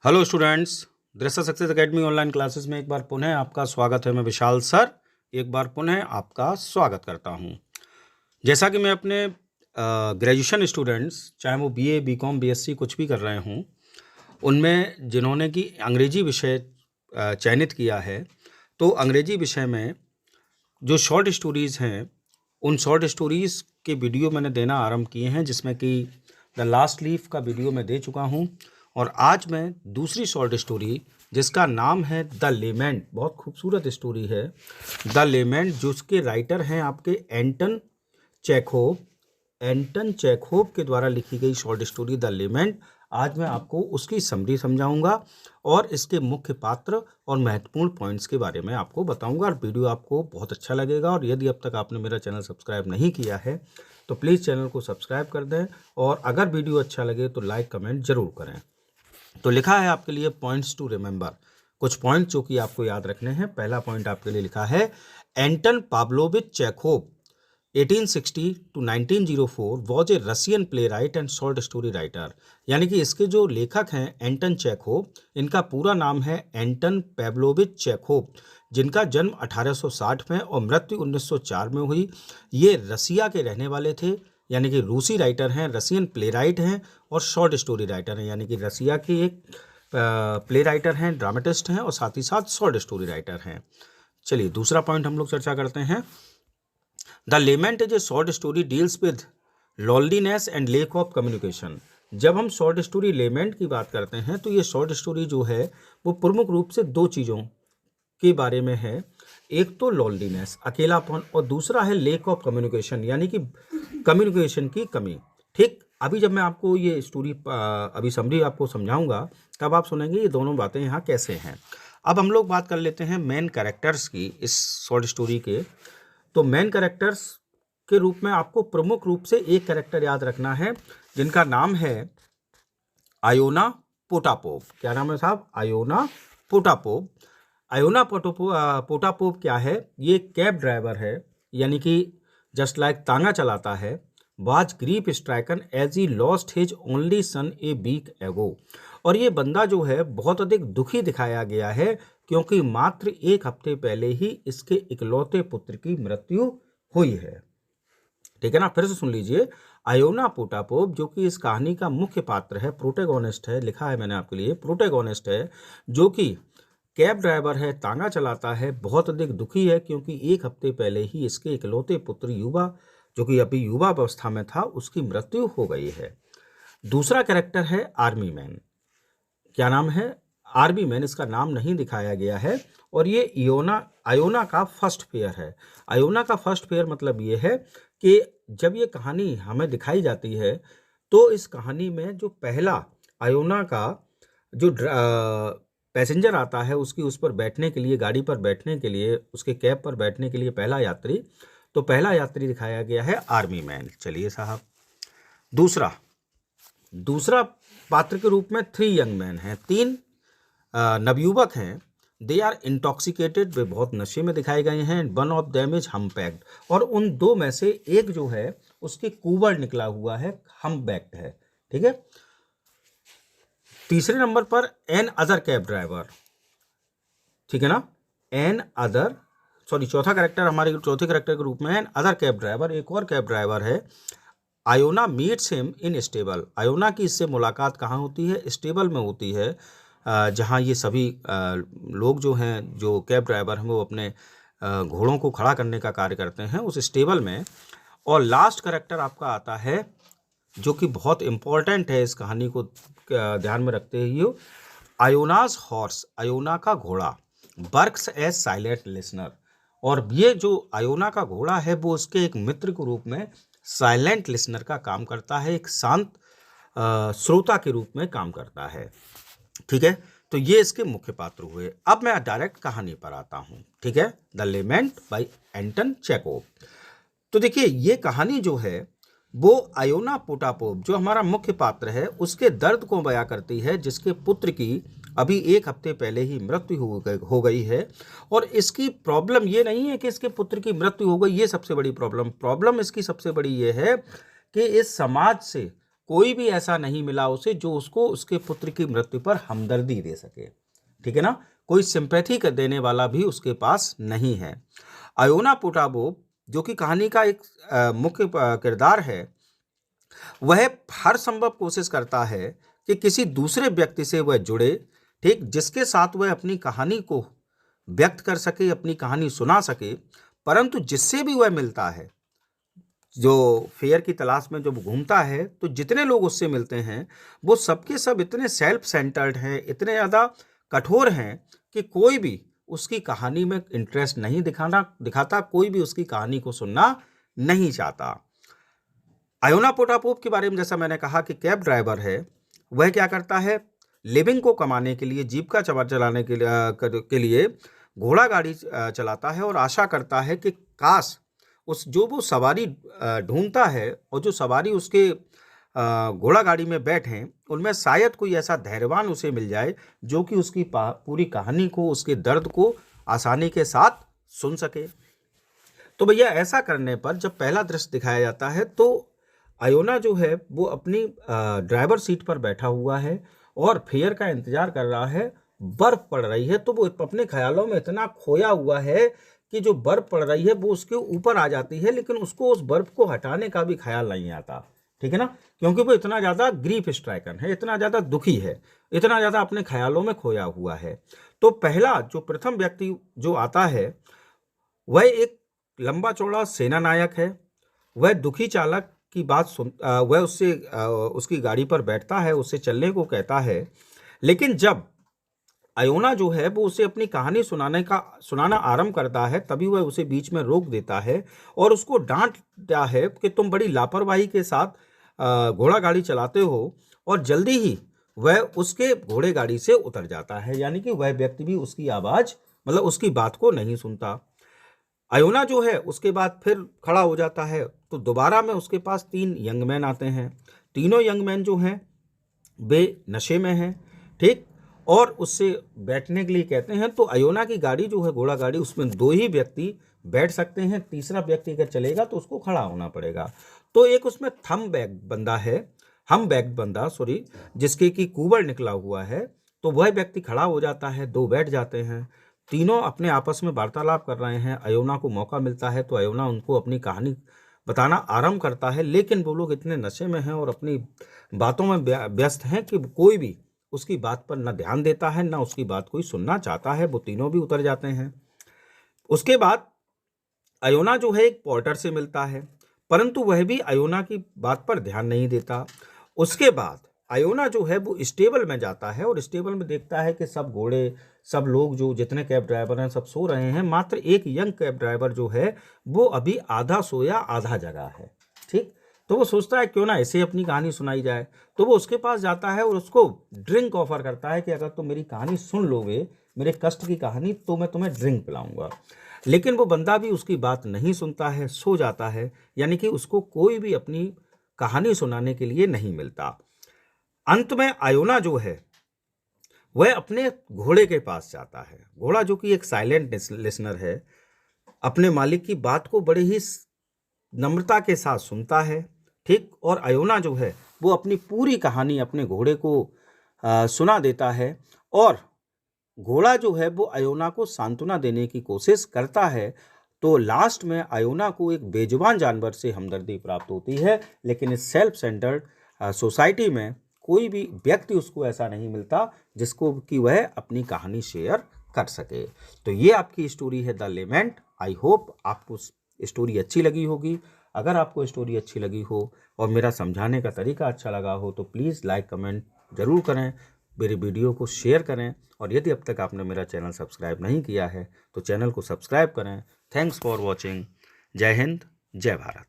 Hello students, दृश्य success academy online classes में एक बार पुनः आपका स्वागत है। मैं विशाल सर एक बार पुनः आपका स्वागत करता हूं। जैसा कि मैं अपने ग्रेजुएशन स्टूडेंट्स, चाहे वो बीए, बीकॉम, बीएससी कुछ भी कर रहे हों, उनमें जिन्होंने कि अंग्रेजी विषय चयनित किया है, तो अंग्रेजी विषय में जो शॉर्ट स्टोरीज़ हैं, उन शॉर्ट स्टोरीज़ के वीडियो मैंने देना आरंभ किए हैं, जिसमें कि द लास्ट लीफ का वीडियो मैं दे चुका हूं। और आज मैं दूसरी शॉर्ट स्टोरी, जिसका नाम है द लेमेंट, बहुत खूबसूरत स्टोरी है द लेमेंट, जो उसके राइटर हैं आपके एंटन चेखोव के द्वारा लिखी गई शॉर्ट स्टोरी द लेमेंट। आज मैं आपको उसकी समरी समझाऊंगा और इसके मुख्य पात्र और महत्वपूर्ण पॉइंट्स के बारे में आपको बताऊंगा। और वीडियो आपको बहुत अच्छा लगेगा। और यदि अब तक आपने मेरा चैनल सब्सक्राइब नहीं किया है तो प्लीज़ चैनल को सब्सक्राइब कर दें, और अगर वीडियो अच्छा लगे तो लाइक कमेंट जरूर करें। तो लिखा है आपके लिए पॉइंट्स टू रिमेंबर, कुछ पॉइंट जो कि आपको याद रखने हैं। पहला पॉइंट आपके लिए लिखा है, Anton Pavlovich Chekhov 1860 to 1904 was a Russian playwright and short story writer. यानी कि इसके जो लेखक हैं एंटन चेखोव, इनका पूरा नाम है एंटन पाब्लोविच चेखोव, जिनका जन्म 1860 में और मृत्यु 1904 में हुई। ये रसिया के रहने वाले थे, यानी कि रूसी राइटर हैं, रसियन प्ले राइट हैं और शॉर्ट स्टोरी राइटर हैं। यानी कि रसिया के एक प्ले राइटर हैं, ड्रामेटिस्ट हैं और साथ ही साथ शॉर्ट स्टोरी राइटर हैं। चलिए दूसरा पॉइंट हम लोग चर्चा करते हैं। The lament is a short story deals with loneliness and lack of communication. जब हम शॉर्ट स्टोरी लेमेंट की बात करते हैं तो ये शॉर्ट स्टोरी जो है वो प्रमुख रूप से दो चीज़ों के बारे में है। एक तो लॉनलीनेस, अकेलापन, और दूसरा है लेक ऑफ कम्युनिकेशन, यानी कि कम्युनिकेशन की कमी। ठीक, अभी जब मैं आपको ये स्टोरी अभी समरी आपको समझाऊंगा, तब आप सुनेंगे ये दोनों बातें यहाँ कैसे हैं। अब हम लोग बात कर लेते हैं मेन कैरेक्टर्स की इस शॉर्ट स्टोरी के। तो मेन कैरेक्टर्स के रूप में आपको प्रमुख रूप से एक कैरेक्टर याद रखना है, जिनका नाम है आयोना पोटापोव। क्या नाम है साहब? आयोना पोटापोव। आयोना पोटापोव क्या है? ये कैब ड्राइवर है, यानी कि जस्ट लाइक तांगा चलाता है। Was grief stricken as he lost his only son a week ago. और ये बंदा जो है बहुत अधिक दुखी दिखाया गया है, क्योंकि मात्र एक हफ्ते पहले ही इसके इकलौते पुत्र की मृत्यु हुई है। ठीक है ना, फिर से सुन लीजिए। आयोना पोटापोव, जो कि इस कहानी का मुख्य पात्र है, प्रोटेगोनिस्ट है, लिखा है मैंने आपके लिए, प्रोटेगोनिस्ट है, जो कि कैब ड्राइवर है, तांगा चलाता है, बहुत अधिक दुखी है क्योंकि एक हफ्ते पहले ही इसके इकलौते पुत्र युवा, जो कि अभी युवा अवस्था में था, उसकी मृत्यु हो गई है। दूसरा कैरेक्टर है आर्मी मैन। क्या नाम है? Army man. इसका नाम नहीं दिखाया गया है, और ये आयोना का फर्स्ट पेयर है। आयोना का फर्स्ट पेयर मतलब ये है कि जब ये कहानी हमें दिखाई जाती है तो इस कहानी में जो पहला आयोना का जो पैसेंजर आता है, उसकी उस पर बैठने के लिए, गाड़ी पर बैठने के लिए, उसके कैब पर बैठने के लिए पहला यात्री, तो पहला यात्री दिखाया गया है आर्मी मैन। चलिए साहब, दूसरा पात्र के रूप में 3 यंग मैन हैं, 3 नवयुवक हैं। दे आर इंटॉक्सिकेटेड, वे बहुत नशे में दिखाए गए हैं। वन ऑफ देम इज हम्पैक्ड, और उन दो में से एक जो है उसके कुबड़ निकला हुआ है, हम्पबैक्ड है। ठीक है। तीसरे नंबर पर एन अदर कैब ड्राइवर। ठीक है ना, चौथा कैरेक्टर, हमारे चौथे कैरेक्टर के रूप में एन अदर कैब ड्राइवर, एक और कैब ड्राइवर है। Iona meets him in stable. Iona की इससे मुलाकात कहाँ होती है? स्टेबल में होती है, जहाँ ये सभी लोग जो हैं, जो कैब ड्राइवर हैं, वो अपने घोड़ों को खड़ा करने का कार्य करते हैं उस स्टेबल में। और लास्ट कैरेक्टर आपका आता है, जो कि बहुत इम्पोर्टेंट है इस कहानी को ध्यान में रखते हुए, आयोनाज हॉर्स, आयोना का घोड़ा, वर्क्स एज साइलेंट लिसनर। और ये जो आयोना का घोड़ा है वो उसके एक मित्र के रूप में साइलेंट लिसनर का काम करता है, एक शांत श्रोता के रूप में काम करता है। ठीक है, तो ये इसके मुख्य पात्र हुए। अब मैं डायरेक्ट कहानी पर आता हूँ। ठीक है, the lament by Anton Chekhov. तो देखिए, ये कहानी जो है वो आयोना पोटापोव, जो हमारा मुख्य पात्र है, उसके दर्द को बयां करती है, जिसके पुत्र की अभी एक हफ्ते पहले ही मृत्यु हो गई है। और इसकी प्रॉब्लम ये नहीं है कि इसके पुत्र की मृत्यु हो गई, ये सबसे बड़ी प्रॉब्लम इसकी सबसे बड़ी ये है कि इस समाज से कोई भी ऐसा नहीं मिला उसे जो उसको उसके पुत्र की मृत्यु पर हमदर्दी दे सके। ठीक है ना, कोई सिंपैथी देने वाला भी उसके पास नहीं है। आयोना पोटाबोव जो कि कहानी का एक मुख्य किरदार है, वह हर संभव कोशिश करता है कि किसी दूसरे व्यक्ति से वह जुड़े, ठीक, जिसके साथ वह अपनी कहानी को व्यक्त कर सके, अपनी कहानी सुना सके। परंतु जिससे भी वह मिलता है, जो फेयर की तलाश में जब घूमता है, तो जितने लोग उससे मिलते हैं वो सबके सब इतने सेल्फ सेंटर्ड हैं, इतने ज़्यादा कठोर हैं कि कोई भी उसकी कहानी में इंटरेस्ट नहीं दिखाता, कोई भी उसकी कहानी को सुनना नहीं चाहता। आयोना पोटापोव के बारे में जैसा मैंने कहा कि कैब ड्राइवर है, वह क्या करता है, लिविंग को कमाने के लिए, जीविका चलाने के लिए घोड़ा गाड़ी चलाता है और आशा करता है कि काश वो सवारी ढूंढता है और जो सवारी उसके घोड़ा गाड़ी में बैठे उनमें शायद कोई ऐसा धैर्यवान उसे मिल जाए जो कि उसकी पूरी कहानी को, उसके दर्द को आसानी के साथ सुन सके। तो भैया ऐसा करने पर जब पहला दृश्य दिखाया जाता है तो आयोना जो है वो अपनी ड्राइवर सीट पर बैठा हुआ है और फेयर का इंतजार कर रहा है। बर्फ पड़ रही है तो वो अपने ख्यालों में इतना खोया हुआ है कि जो बर्फ पड़ रही है वो उसके ऊपर आ जाती है, लेकिन उसको उस बर्फ को हटाने का भी ख्याल नहीं आता। ठीक है ना, क्योंकि वो इतना ज़्यादा ग्रीफ स्ट्राइकन है, इतना ज़्यादा दुखी है, इतना ज़्यादा अपने ख्यालों में खोया हुआ है। तो पहला जो प्रथम व्यक्ति जो आता है वह एक लंबा चौड़ा सेना नायक है। वह दुखी चालक की बात वह उससे उसकी गाड़ी पर बैठता है, उससे चलने को कहता है, लेकिन जब आयोना जो है वो उसे अपनी कहानी सुनाना आरंभ करता है तभी वह उसे बीच में रोक देता है और उसको डांटता है कि तुम बड़ी लापरवाही के साथ घोड़ा गाड़ी चलाते हो, और जल्दी ही वह उसके घोड़े गाड़ी से उतर जाता है। यानी कि वह व्यक्ति भी उसकी आवाज़, मतलब उसकी बात को नहीं सुनता। आयोना जो है उसके बाद फिर खड़ा हो जाता है तो दोबारा में उसके पास 3 यंग मैन आते हैं। तीनों यंग मैन जो हैं वे नशे में हैं, ठीक, और उससे बैठने के लिए कहते हैं। तो आयोना की गाड़ी जो है घोड़ा गाड़ी, उसमें 2 ही व्यक्ति बैठ सकते हैं, तीसरा व्यक्ति अगर चलेगा तो उसको खड़ा होना पड़ेगा। तो एक उसमें हम बैग बंदा जिसके की कुबर निकला हुआ है, तो वह व्यक्ति खड़ा हो जाता है, 2 बैठ जाते हैं। तीनों अपने आपस में वार्तालाप कर रहे हैं। आयोना को मौका मिलता है तो आयोना उनको अपनी कहानी बताना आरंभ करता है, लेकिन वो लोग इतने नशे में हैं और अपनी बातों में व्यस्त हैं कि कोई भी उसकी बात पर न ध्यान देता है, न उसकी बात कोई सुनना चाहता है। वो तीनों भी उतर जाते हैं। उसके बाद आयोना जो है एक पोर्टर से मिलता है, परंतु वह भी आयोना की बात पर ध्यान नहीं देता। उसके बाद आयोना जो है वो स्टेबल में जाता है और स्टेबल में देखता है कि सब घोड़े, सब लोग जो जितने कैब ड्राइवर हैं सब सो रहे हैं, मात्र एक यंग कैब ड्राइवर जो है वो अभी आधा सोया आधा जगा है। ठीक, तो वो सोचता है क्यों ना ऐसे अपनी कहानी सुनाई जाए। तो वो उसके पास जाता है और उसको ड्रिंक ऑफर करता है कि अगर तुम मेरी कहानी सुन लोगे, मेरे कष्ट की कहानी, तो मैं तुम्हें ड्रिंक पिलाऊंगा। लेकिन वो बंदा भी उसकी बात नहीं सुनता है, सो जाता है। यानी कि उसको कोई भी अपनी कहानी सुनाने के लिए नहीं मिलता। अंत में आयोना जो है वह अपने घोड़े के पास जाता है। घोड़ा जो कि एक साइलेंट लिसनर है, अपने मालिक की बात को बड़े ही नम्रता के साथ सुनता है। ठीक, और आयोना जो है वो अपनी पूरी कहानी अपने घोड़े को सुना देता है और घोड़ा जो है वो आयोना को सांत्वना देने की कोशिश करता है। तो लास्ट में आयोना को एक बेजुबान जानवर से हमदर्दी प्राप्त होती है, लेकिन इस सेल्फ सेंटर्ड सोसाइटी में कोई भी व्यक्ति उसको ऐसा नहीं मिलता जिसको कि वह अपनी कहानी शेयर कर सके। तो ये आपकी स्टोरी है द लेमेंट। आई होप आपको स्टोरी अच्छी लगी होगी। अगर आपको स्टोरी अच्छी लगी हो और मेरा समझाने का तरीका अच्छा लगा हो तो प्लीज़ लाइक कमेंट ज़रूर करें, मेरे वीडियो को शेयर करें, और यदि अब तक आपने मेरा चैनल सब्सक्राइब नहीं किया है तो चैनल को सब्सक्राइब करें। Thanks for watching. जय हिंद, जय भारत।